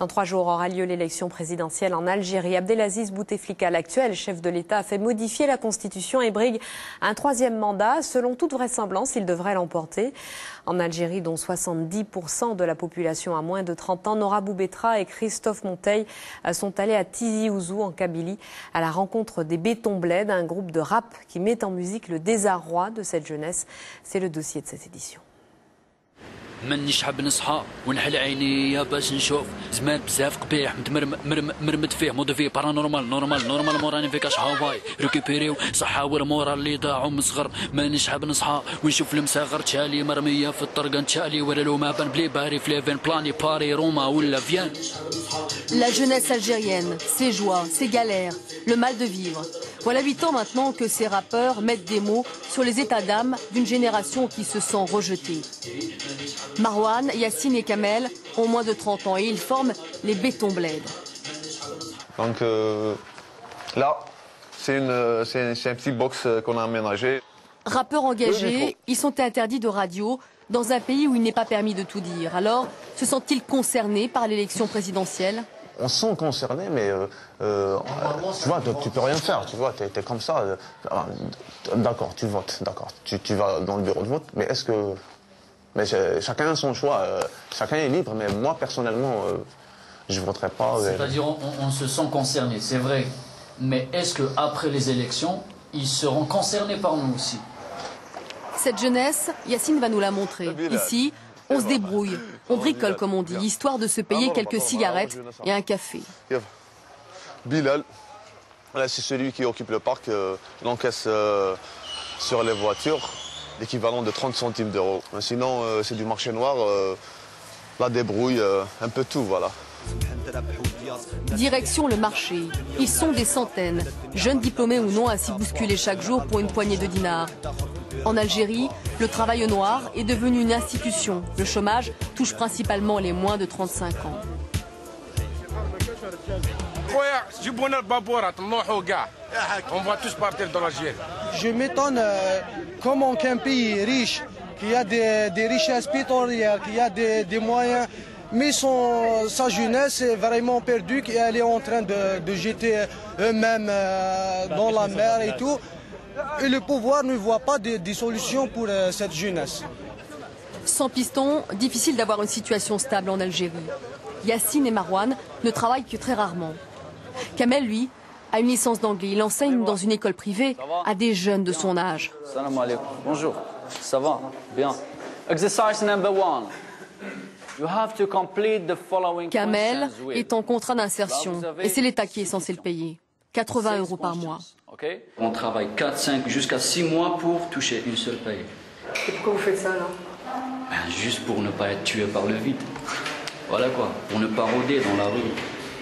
Dans 3 jours aura lieu l'élection présidentielle en Algérie. Abdelaziz Bouteflika, l'actuel chef de l'État, a fait modifier la Constitution et brigue un 3e mandat. Selon toute vraisemblance, il devrait l'emporter. En Algérie, dont 70% de la population a moins de 30 ans, Nora Boubetra et Christophe Monteil sont allés à Tizi Ouzou, en Kabylie, à la rencontre des Béton Bled, un groupe de rap qui met en musique le désarroi de cette jeunesse. C'est le dossier de cette édition. مانيش حاب نصحى ونحل عينيا باش نشوف زمان بزاف قبيح مرمد فيه مود فيه بارانورمال نورمال موراني فيكاش هواي ريكوبيريو صحاور مورا اللي ضاعوا من صغر مانيش حاب نصحى ونشوف المساغر تشالي مرميه في الطرقه نتشالي ولا لو ما بان بلي باري فليفين بلاني باري روما ولا فيان. La jeunesse algérienne, ses joies, ses galères, le mal de vivre. Voilà 8 ans maintenant que ces rappeurs mettent des mots sur les états d'âme d'une génération qui se sent rejetée. Marwan, Yassine et Kamel ont moins de 30 ans et ils forment les Béton Bled. Donc là, c'est un petit box qu'on a aménagé. Rappeurs engagés, ils sont interdits de radio dans un pays où il n'est pas permis de tout dire. Alors, se sentent-ils concernés par l'élection présidentielle ? On se sent concerné, mais tu vois, tu peux rien faire, tu vois, t'es comme ça. D'accord, tu votes, d'accord, tu vas dans le bureau de vote, mais est-ce que... Mais chacun a son choix, chacun est libre, mais moi, personnellement, je ne voterai pas. C'est-à-dire, on se sent concerné, c'est vrai, mais est-ce qu'après les élections, ils seront concernés par nous aussi ? Cette jeunesse, Yassine va nous la montrer. Ici, on se débrouille, on bricole comme on dit, histoire de se payer quelques cigarettes et un café. Bilal, c'est celui qui occupe le parc, il encaisse sur les voitures l'équivalent de 30 centimes d'euros. Sinon, c'est du marché noir, la débrouille, un peu tout, voilà. Direction le marché. Ils sont des centaines, jeunes diplômés ou non, à s'y bousculer chaque jour pour une poignée de dinars. En Algérie, le travail au noir est devenu une institution. Le chômage touche principalement les moins de 35 ans. On va tous partir dans l'Algérie. Je m'étonne comment qu'un pays riche, qui a des richesses pétrolières, qui a des moyens, mais sa jeunesse est vraiment perdue, elle est en train de jeter eux-mêmes dans la mer et tout. Et le pouvoir ne voit pas des solutions pour cette jeunesse. Sans piston, difficile d'avoir une situation stable en Algérie. Yassine et Marwan ne travaillent que très rarement. Kamel, lui, a une licence d'anglais. Il enseigne dans une école privée à des jeunes de son âge. Salam alaikum. Bonjour. Ça va? Bien. Exercice number 1. You have to complete the following Kamel questions with. est en contrat d'insertion et c'est l'État qui est censé le payer. 80 € par mois. Okay. On travaille 4, 5, jusqu'à 6 mois pour toucher une seule paye. Et pourquoi vous faites ça alors? Juste pour ne pas être tué par le vide. Voilà quoi. Pour ne pas rôder dans la rue.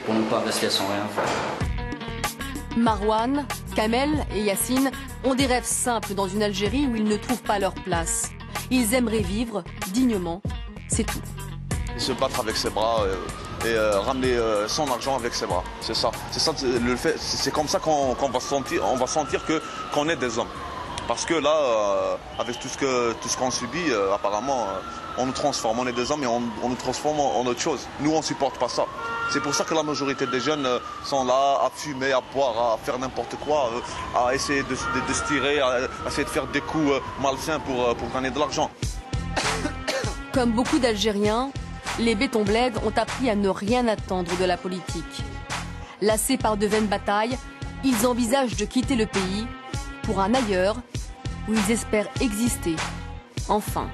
Pour ne pas rester sans rien faire. Marwan, Kamel et Yassine ont des rêves simples dans une Algérie où ils ne trouvent pas leur place. Ils aimeraient vivre dignement, c'est tout. Se battre avec ses bras et ramener son argent avec ses bras. C'est ça le fait. C'est comme ça qu'on va sentir qu'on est des hommes. Parce que là, avec tout ce qu'on subit, apparemment, on nous transforme. On est des hommes et on nous transforme en autre chose. Nous, on ne supporte pas ça. C'est pour ça que la majorité des jeunes sont là à fumer, à boire, à faire n'importe quoi, à essayer de se tirer, à essayer de faire des coups malsains pour gagner de l'argent. Comme beaucoup d'Algériens, les Béton Bled ont appris à ne rien attendre de la politique. Lassés par de vaines batailles, ils envisagent de quitter le pays pour un ailleurs où ils espèrent exister, enfin.